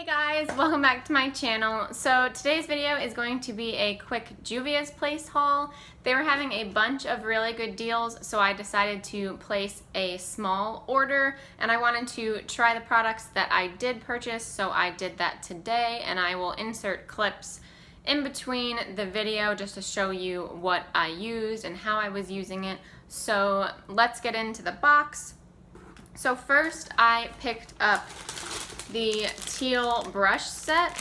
Guys, welcome back to my channel. So today's video is going to be a quick Juvias Place haul. They were having a bunch of really good deals, so I decided to place a small order, and I wanted to try the products that I did purchase, so I did that today, and I will insert clips in between the video just to show you what I used and how I was using it. So let's get into the box. So first I picked up the teal brush set.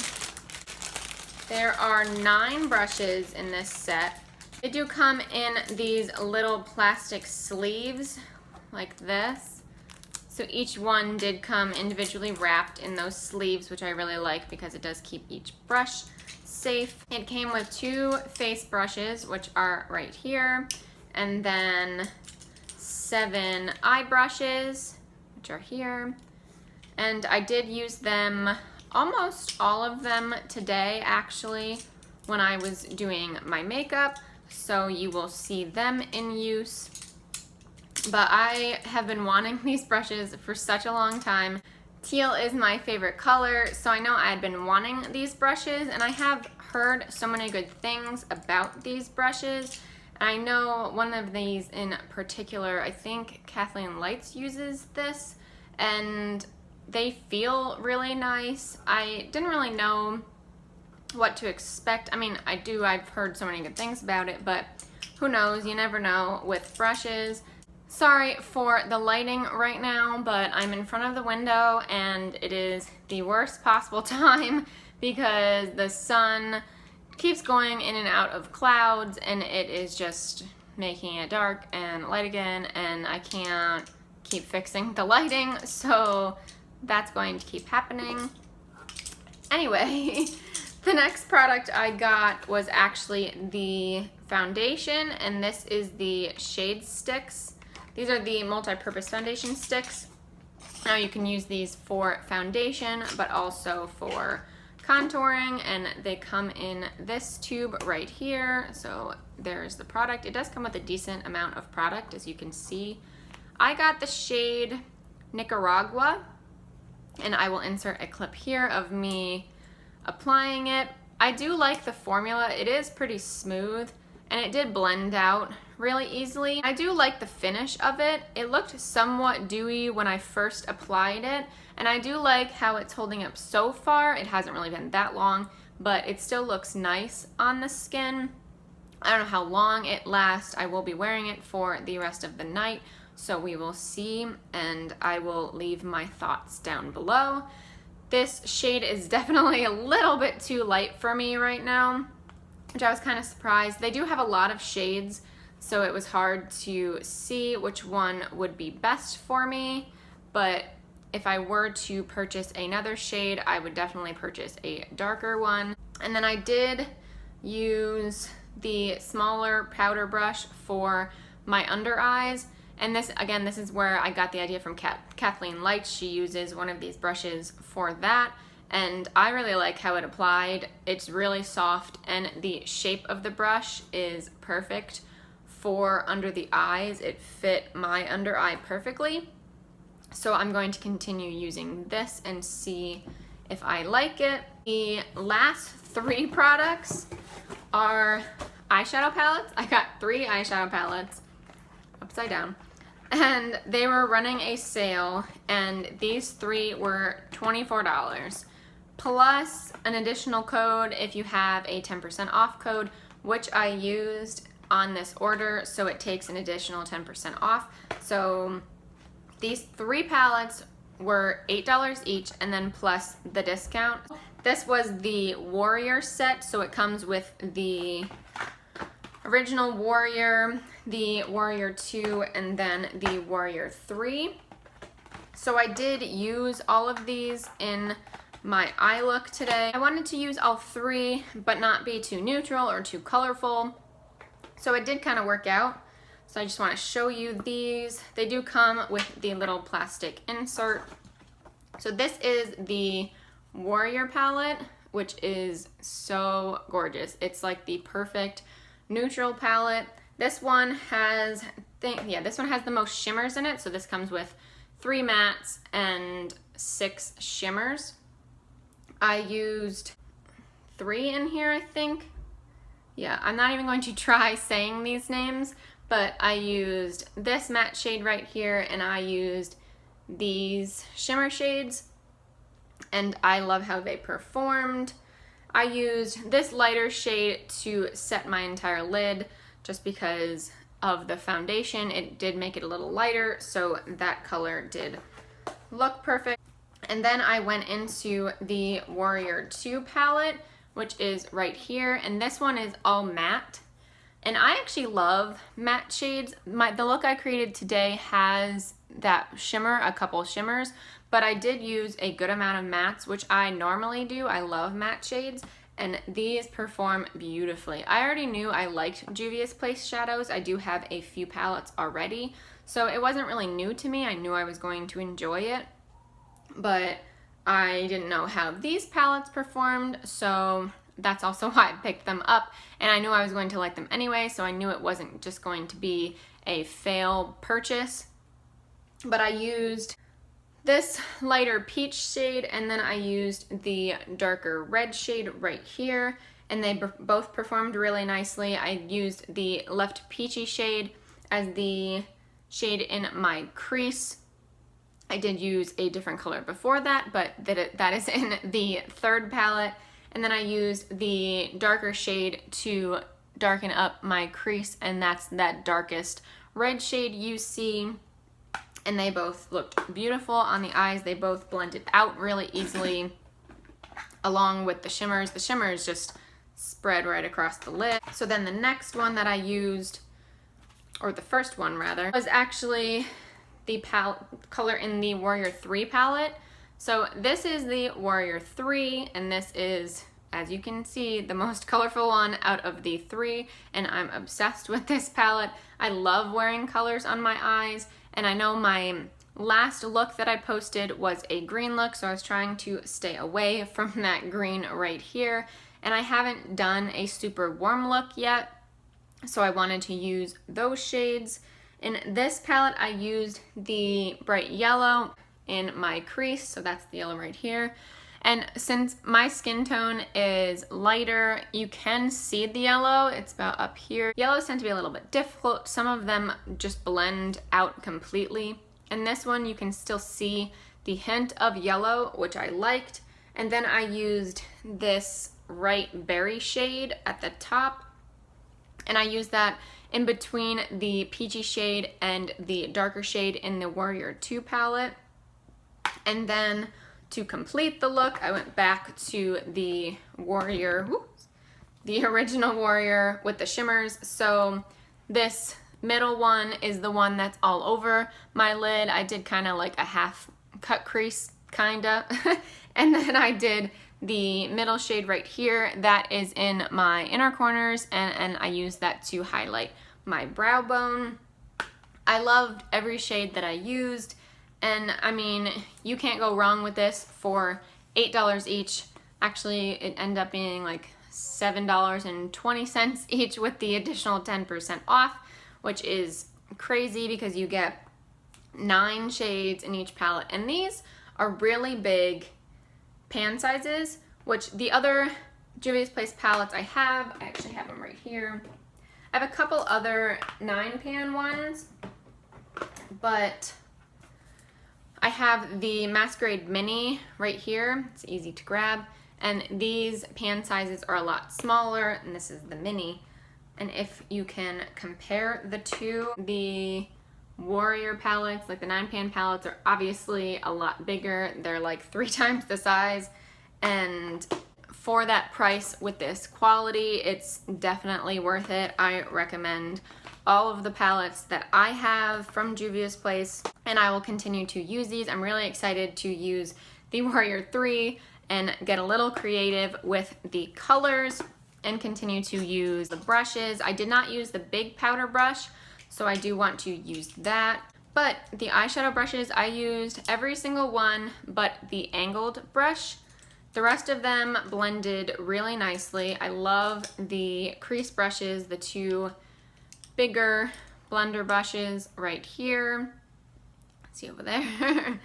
There are 9 brushes in this set. They do come in these little plastic sleeves like this. So each one did come individually wrapped in those sleeves, which I really like because it does keep each brush safe. It came with 2 face brushes, which are right here, and then 7 eye brushes, which are here. And I did use them, almost all of them today actually, when I was doing my makeup, so you will see them in use. But I have been wanting these brushes for such a long time. Teal is my favorite color, so I know I had been wanting these brushes, and I have heard so many good things about these brushes. And I know one of these in particular, I think Kathleen Lights uses this, and they feel really nice. I didn't really know what to expect. I mean, I've heard so many good things about it, but who knows, you never know with brushes. Sorry for the lighting right now, but I'm in front of the window and it is the worst possible time because the sun keeps going in and out of clouds and it is just making it dark and light again, and I can't keep fixing the lighting, so that's going to keep happening. Anyway, the next product I got was actually the foundation, and this is the Shade Sticks. These are the multi-purpose foundation sticks. Now you can use these for foundation, but also for contouring, and they come in this tube right here. So there's the product. It does come with a decent amount of product, as you can see. I got the shade Nicaragua, and I will insert a clip here of me applying it. I do like the formula. It is pretty smooth and it did blend out really easily. I do like the finish of it. It looked somewhat dewy when I first applied it, and I do like how it's holding up so far. It hasn't really been that long, but it still looks nice on the skin. I don't know how long it lasts. I will be wearing it for the rest of the night, so we will see, and I will leave my thoughts down below. This shade is definitely a little bit too light for me right now, which I was kind of surprised. They do have a lot of shades, so it was hard to see which one would be best for me, but if I were to purchase another shade, I would definitely purchase a darker one. And then I did use the smaller powder brush for my under eyes. And this, again, this is where I got the idea from Kathleen Lights. She uses one of these brushes for that, and I really like how it applied. It's really soft, and the shape of the brush is perfect for under the eyes. It fit my under eye perfectly. So I'm going to continue using this and see if I like it. The last 3 products are eyeshadow palettes. I got 3 eyeshadow palettes, upside down, and they were running a sale, and these 3 were $24 plus an additional code if you have a 10% off code, which I used on this order, so it takes an additional 10% off. So these 3 palettes were $8 each, and then plus the discount. This was the Warrior set, so it comes with the original Warrior, the Warrior 2, and then the Warrior 3. So I did use all of these in my eye look today. I wanted to use all 3, but not be too neutral or too colorful. So it did kind of work out. So I just want to show you these. They do come with the little plastic insert. So this is the Warrior palette, which is so gorgeous. It's like the perfect neutral palette. This one has, this one has the most shimmers in it. So this comes with 3 mattes and 6 shimmers. I used 3 in here, I think. Yeah, I'm not even going to try saying these names, but I used this matte shade right here, and I used these shimmer shades, and I love how they performed. I used this lighter shade to set my entire lid just because of the foundation. It did make it a little lighter, so that color did look perfect. And then I went into the Warrior 2 palette, which is right here, and this one is all matte. And I actually love matte shades. The look I created today has that shimmer, a couple shimmers, but I did use a good amount of mattes, which I normally do. I love matte shades, and these perform beautifully. I already knew I liked Juvia's Place shadows. I do have a few palettes already, so it wasn't really new to me. I knew I was going to enjoy it, but I didn't know how these palettes performed, so that's also why I picked them up. And I knew I was going to like them anyway, so I knew it wasn't just going to be a fail purchase. But I used this lighter peach shade, and then I used the darker red shade right here, and they both performed really nicely. I used the left peachy shade as the shade in my crease. I did use a different color before that, but that is in the third palette. And then I used the darker shade to darken up my crease, and that's that darkest red shade you see. And they both looked beautiful on the eyes. They both blended out really easily along with the shimmers. The shimmers just spread right across the lid. So then the next one that I used, or the first one rather, was actually the color in the Warrior 3 palette. So this is the Warrior 3, and this is, as you can see, the most colorful one out of the 3, and I'm obsessed with this palette. I love wearing colors on my eyes, and I know my last look that I posted was a green look, so I was trying to stay away from that green right here, and I haven't done a super warm look yet, so I wanted to use those shades. In this palette, I used the bright yellow in my crease, so that's the yellow right here. And since my skin tone is lighter, you can see the yellow. It's about up here. Yellows tend to be a little bit difficult. Some of them just blend out completely. And this one, you can still see the hint of yellow, which I liked. And then I used this right berry shade at the top, and I used that in between the peachy shade and the darker shade in the Warrior 2 palette. And then to complete the look, I went back to the Warrior, the original Warrior with the shimmers. So this middle one is the one that's all over my lid. I did kind of like a half cut crease, kinda. And then I did the middle shade right here. That is in my inner corners, and I used that to highlight my brow bone. I loved every shade that I used, and I mean, you can't go wrong with this for $8 each. Actually, it ended up being like $7.20 each with the additional 10% off, which is crazy because you get 9 shades in each palette, and these are really big pan sizes, which the other Juvia's Place palettes I actually have them right here. I have a couple other 9 pan ones, but I have the Masquerade Mini right here. It's easy to grab, and these pan sizes are a lot smaller, and this is the Mini. And if you can compare the two, the Warrior palettes, like the 9 pan palettes, are obviously a lot bigger. They're like 3 times the size, and for that price with this quality, it's definitely worth it. I recommend all of the palettes that I have from Juvia's Place, and I will continue to use these. I'm really excited to use the Warrior 3 and get a little creative with the colors and continue to use the brushes. I did not use the big powder brush, so I do want to use that. But the eyeshadow brushes, I used every single one but the angled brush. The rest of them blended really nicely. I love the crease brushes, the 2 bigger blender brushes right here. See over there.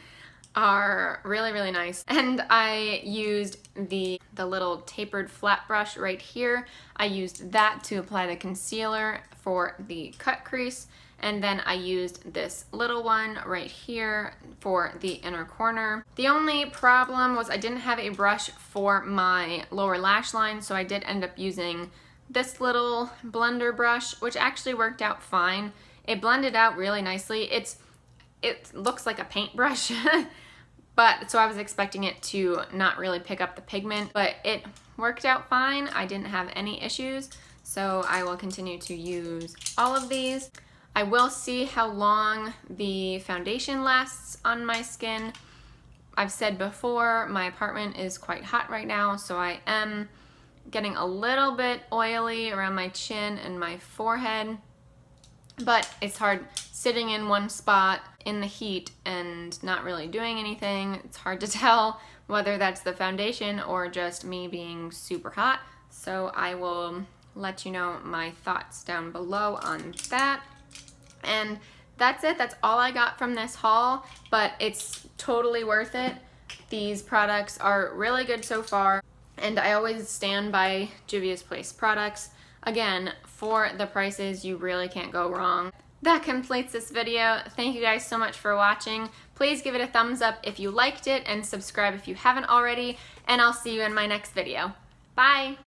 are really, really nice. And I used the little tapered flat brush right here. I used that to apply the concealer for the cut crease. And then I used this little one right here for the inner corner. The only problem was I didn't have a brush for my lower lash line, so I did end up using this little blender brush, which actually worked out fine. It blended out really nicely. It looks like a paintbrush, but so I was expecting it to not really pick up the pigment, but it worked out fine. I didn't have any issues, so I will continue to use all of these. I will see how long the foundation lasts on my skin. I've said before, my apartment is quite hot right now, so I am getting a little bit oily around my chin and my forehead, but it's hard sitting in one spot in the heat and not really doing anything. It's hard to tell whether that's the foundation or just me being super hot, so I will let you know my thoughts down below on that. And that's it. That's all I got from this haul, but it's totally worth it. These products are really good so far, and I always stand by Juvias Place products. Again, for the prices, you really can't go wrong. That completes this video. Thank you guys so much for watching. Please give it a thumbs up if you liked it and subscribe if you haven't already, and I'll see you in my next video. Bye!